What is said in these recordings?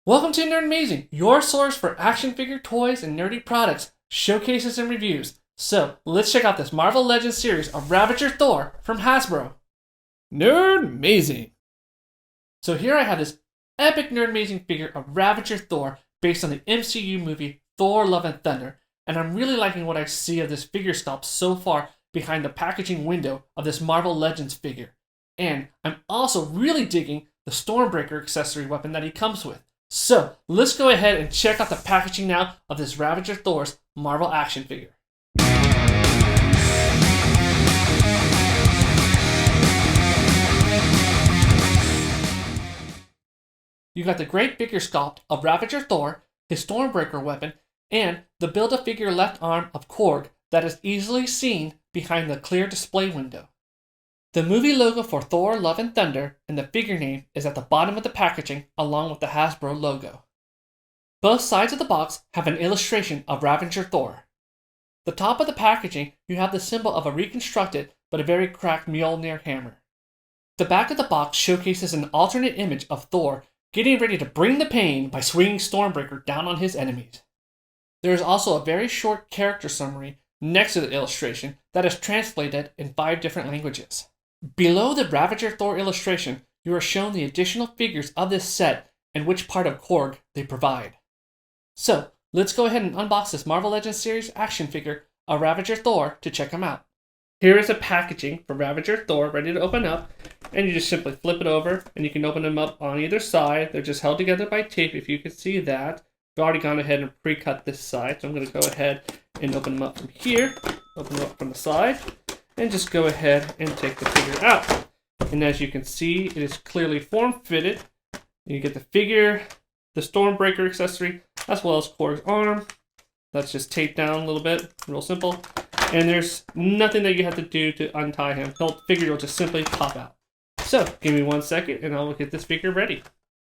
Welcome to Nerdmazing, your source for action figure toys and nerdy products, showcases and reviews. So, let's check out this Marvel Legends series of Ravager Thor from Hasbro. Nerdmazing! So here I have this epic Nerdmazing figure of Ravager Thor based on the MCU movie Thor Love and Thunder, and I'm really liking what I see of this figure sculpt so far behind the packaging window of this Marvel Legends figure. And I'm also really digging the Stormbreaker accessory weapon that he comes with. So, let's go ahead and check out the packaging now of this Ravager Thor's Marvel action figure. You got the great figure sculpt of Ravager Thor, his Stormbreaker weapon, and the Build-A-Figure left arm of Korg that is easily seen behind the clear display window. The movie logo for Thor Love and Thunder and the figure name is at the bottom of the packaging along with the Hasbro logo. Both sides of the box have an illustration of Ravager Thor. The top of the packaging, you have the symbol of a reconstructed but a very cracked Mjolnir hammer. The back of the box showcases an alternate image of Thor getting ready to bring the pain by swinging Stormbreaker down on his enemies. There is also a very short character summary next to the illustration that is translated in 5 different languages. Below the Ravager Thor illustration, you are shown the additional figures of this set and which part of Korg they provide. So, let's go ahead and unbox this Marvel Legends series action figure of Ravager Thor to check them out. Here is the packaging for Ravager Thor ready to open up, and you just simply flip it over and you can open them up on either side. They're just held together by tape if you can see that. I've already gone ahead and pre-cut this side, so I'm going to go ahead and open them up from here, open them up from the side, and just go ahead and take the figure out. And as you can see, it is clearly form-fitted. You get the figure, the Stormbreaker accessory, as well as Korg's arm. That's just taped down a little bit, real simple. And there's nothing that you have to do to untie him. The figure will just simply pop out. So, give me 1 second and I'll get this figure ready.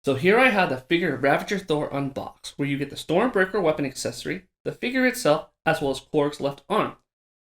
So here I have the figure of Ravager Thor unboxed, where you get the Stormbreaker weapon accessory, the figure itself, as well as Korg's left arm.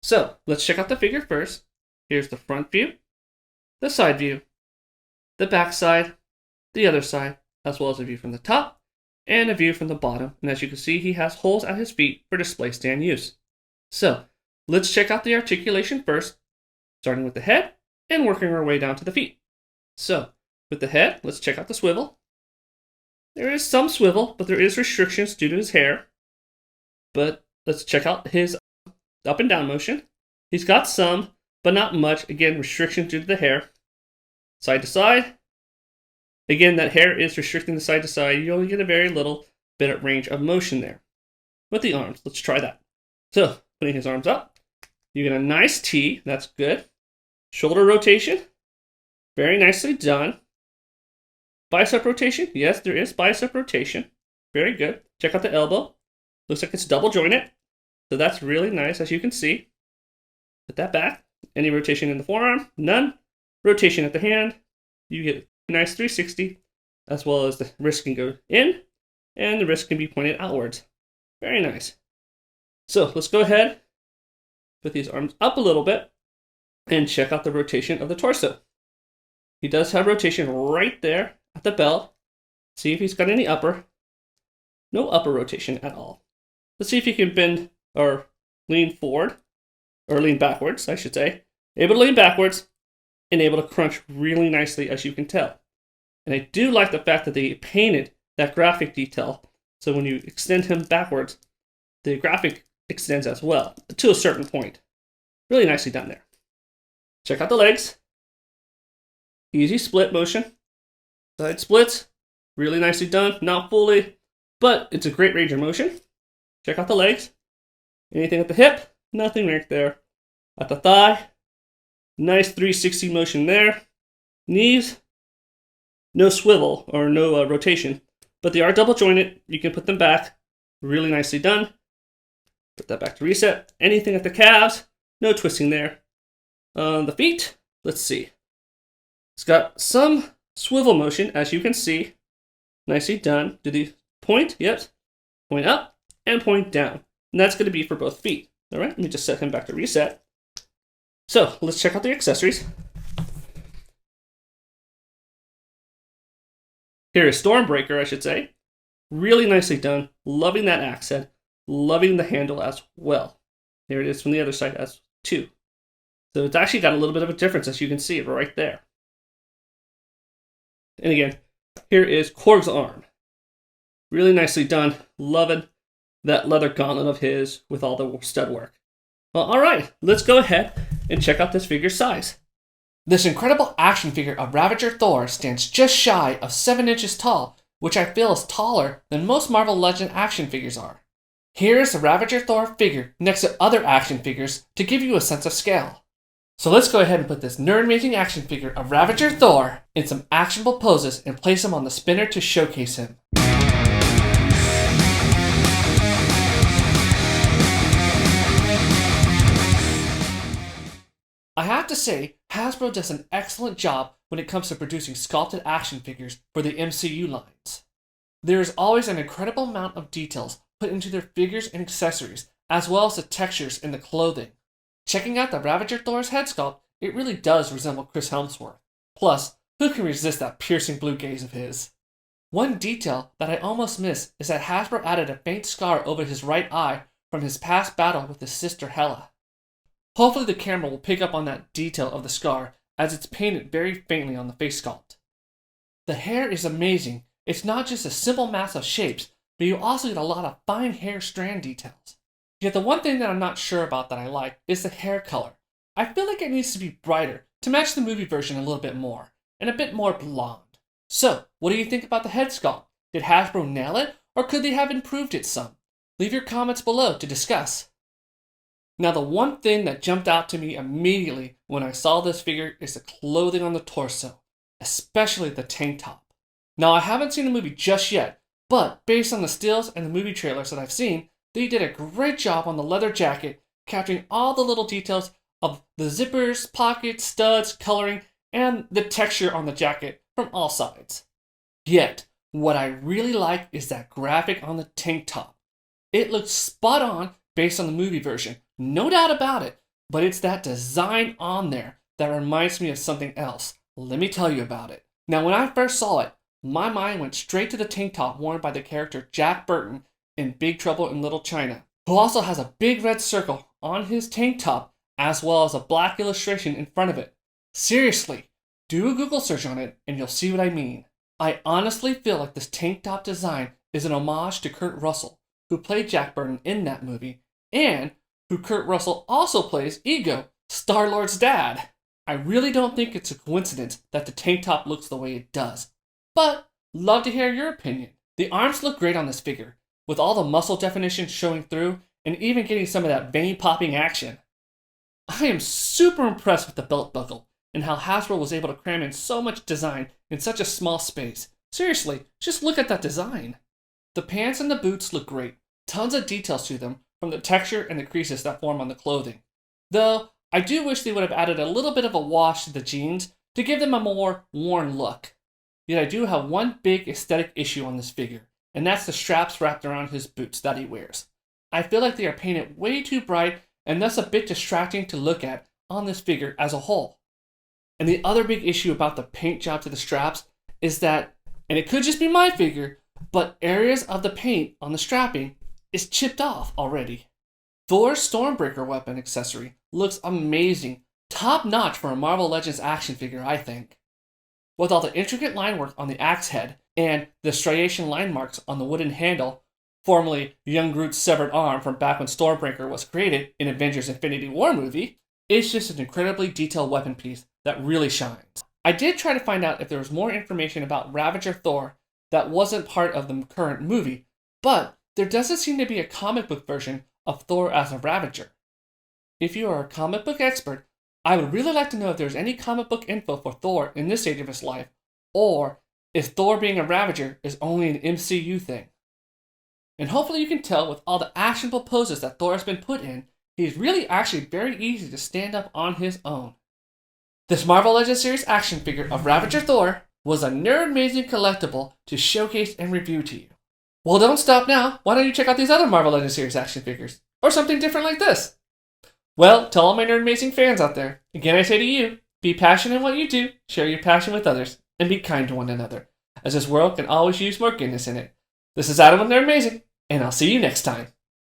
So, let's check out the figure first. Here's the front view, the side view, the back side, the other side, as well as a view from the top, and a view from the bottom. And as you can see, he has holes at his feet for display stand use. So, let's check out the articulation first, starting with the head and working our way down to the feet. So, with the head, let's check out the swivel. There is some swivel, but there is restrictions due to his hair. But let's check out his up and down motion. He's got some, but not much. Again, restrictions due to the hair. Side to side. Again, that hair is restricting the side to side. You only get a very little bit of range of motion there. With the arms, let's try that. So, putting his arms up, you get a nice T. That's good. Shoulder rotation. Very nicely done. Bicep rotation. Yes, there is bicep rotation. Very good. Check out the elbow. Looks like it's double jointed. So that's really nice, as you can see. Put that back. Any rotation in the forearm? None. Rotation at the hand. You get a nice 360, as well as the wrist can go in, and the wrist can be pointed outwards. Very nice. So let's go ahead, put these arms up a little bit, and check out the rotation of the torso. He does have rotation right there at the belt. See if he's got any upper. No upper rotation at all. Let's see if he can bend or lean forward, or lean backwards, I should say. Able to lean backwards, and able to crunch really nicely, as you can tell. And I do like the fact that they painted that graphic detail, so when you extend him backwards, the graphic extends as well, to a certain point. Really nicely done there. Check out the legs. Easy split motion. Side splits. Really nicely done. Not fully, but it's a great range of motion. Check out the legs. Anything at the hip? Nothing right there. At the thigh, nice 360 motion there. Knees, no swivel or no rotation, but they are double jointed. You can put them back. Really nicely done. Put that back to reset. Anything at the calves, no twisting there. On the feet, let's see. It's got some swivel motion, as you can see. Nicely done. Do the point? Yep. Point up and point down. And that's going to be for both feet. All right, let me just set him back to reset. So, let's check out the accessories. Here is Stormbreaker, I should say. Really nicely done. Loving that accent. Loving the handle as well. There it is from the other side as too. So it's actually got a little bit of a difference, as you can see right there. And again, here is Korg's arm. Really nicely done. Loving that leather gauntlet of his with all the stud work. Well, alright, let's go ahead and check out this figure's size. This incredible action figure of Ravager Thor stands just shy of 7 inches tall, which I feel is taller than most Marvel Legends action figures are. Here is the Ravager Thor figure next to other action figures to give you a sense of scale. So let's go ahead and put this Nerdmazing action figure of Ravager Thor in some actionable poses and place him on the spinner to showcase him. I have to say, Hasbro does an excellent job when it comes to producing sculpted action figures for the MCU lines. There is always an incredible amount of details put into their figures and accessories, as well as the textures in the clothing. Checking out the Ravager Thor's head sculpt, it really does resemble Chris Hemsworth. Plus, who can resist that piercing blue gaze of his? One detail that I almost missed is that Hasbro added a faint scar over his right eye from his past battle with his sister Hela. Hopefully the camera will pick up on that detail of the scar, as it's painted very faintly on the face sculpt. The hair is amazing. It's not just a simple mass of shapes, but you also get a lot of fine hair strand details. Yet the one thing that I'm not sure about that I like is the hair color. I feel like it needs to be brighter to match the movie version a little bit more, and a bit more blonde. So, what do you think about the head sculpt? Did Hasbro nail it, or could they have improved it some? Leave your comments below to discuss. Now, the one thing that jumped out to me immediately when I saw this figure is the clothing on the torso, especially the tank top. Now, I haven't seen the movie just yet, but based on the stills and the movie trailers that I've seen, they did a great job on the leather jacket, capturing all the little details of the zippers, pockets, studs, coloring, and the texture on the jacket from all sides. Yet, what I really like is that graphic on the tank top. It looks spot on based on the movie version, no doubt about it, but it's that design on there that reminds me of something else. Let me tell you about it. Now, when I first saw it, my mind went straight to the tank top worn by the character Jack Burton in Big Trouble in Little China, who also has a big red circle on his tank top as well as a black illustration in front of it. Seriously, do a Google search on it and you'll see what I mean. I honestly feel like this tank top design is an homage to Kurt Russell, who played Jack Burton in that movie, and who Kurt Russell also plays Ego, Star-Lord's dad. I really don't think it's a coincidence that the tank top looks the way it does, but love to hear your opinion. The arms look great on this figure, with all the muscle definition showing through and even getting some of that vein-popping action. I am super impressed with the belt buckle and how Hasbro was able to cram in so much design in such a small space. Seriously, just look at that design. The pants and the boots look great, tons of details to them from the texture and the creases that form on the clothing. Though, I do wish they would have added a little bit of a wash to the jeans to give them a more worn look. Yet I do have one big aesthetic issue on this figure, and that's the straps wrapped around his boots that he wears. I feel like they are painted way too bright and thus a bit distracting to look at on this figure as a whole. And the other big issue about the paint job to the straps is that, and it could just be my figure, but areas of the paint on the strapping is chipped off already. Thor's Stormbreaker weapon accessory looks amazing, top notch for a Marvel Legends action figure, I think. With all the intricate line work on the axe head and the striation line marks on the wooden handle, formerly Young Groot's severed arm from back when Stormbreaker was created in Avengers Infinity War movie, it's just an incredibly detailed weapon piece that really shines. I did try to find out if there was more information about Ravager Thor that wasn't part of the current movie, but there doesn't seem to be a comic book version of Thor as a Ravager. If you are a comic book expert, I would really like to know if there's any comic book info for Thor in this stage of his life, or if Thor being a Ravager is only an MCU thing. And hopefully you can tell with all the actionable poses that Thor has been put in, he's really actually very easy to stand up on his own. This Marvel Legends series action figure of Ravager Thor was a Nerdmazing collectible to showcase and review to you. Well, don't stop now. Why don't you check out these other Marvel Legends series action figures? Or something different like this. Well, to all my Nerdmazing fans out there, again I say to you, be passionate in what you do, share your passion with others, and be kind to one another, as this world can always use more goodness in it. This is Adam with Nerdmazing, and I'll see you next time.